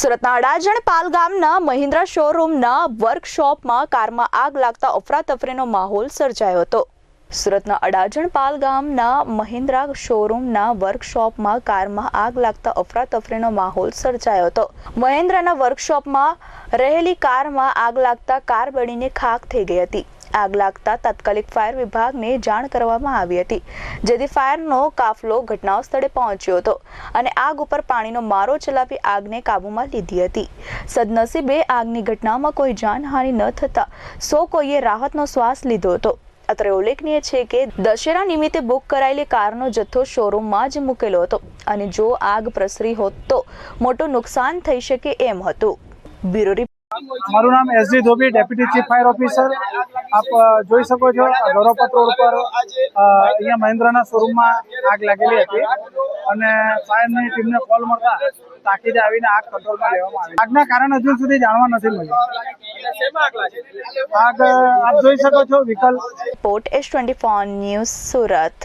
સુરતના અડાજણ પાલ ગામના મહિન્દ્રા શોરૂમના વર્કશોપમાં કારમાં આગ લાગતા અફરાતફરીનો માહોલ સર્જાયો હતો। સુરતના અડાજણ પાલ ગામના મહિન્દ્રા શોરૂમના વર્કશોપમાં કારમાં આગ લાગતા અફરાતફરીનો માહોલ સર્જાયો હતો। મહિન્દ્રાના વર્કશોપમાં રહેલી કારમાં આગ લાગતા કાર બળીને ખાખ થઈ ગઈ હતી। આગ લાગતા તાત્કાલિક ફાયર વિભાગને જાણ કરવામાં આવી હતી, જેથી ફાયરનો કાફલો ઘટના સ્થળે પહોંચ્યો હતો અને આગ ઉપર પાણીનો મારો ચલાવી આગને કાબૂમાં લીધી હતી। સદનસીબે આગની ઘટનામાં કોઈ જાનહાનિ ન થતા સૌ કોઈએ રાહતનો શ્વાસ લીધો હતો। અત્રે ઉલ્લેખનીય છે કે દશેરા નિમિત્તે બુક કરાયેલી કારનો જથ્થો શોરૂમમાં જ મૂકેલો હતો અને જો આગ પ્રસરી હોત તો મોટું નુકસાન થઈ શકે એમ હતું। Bureau report. મારું નામ SD Dhobi, deputy chief fire officer. આપ જોઈ શકો છો ગૌરવપત રોડ પર અહીંયા મહિન્દ્રાના શોરૂમમાં આગ લાગેલી હતી અને ફાયરની ટીમને કોલ મળતા તાકીદે આવીને આગ કંટ્રોલમાં લેવામાં આવી। આગના કારણ હજુ સુધી જાણવા નથી મળ્યું। આગ આપ જોઈ શકો છો વિકલ્પ। Report S24 news Surat.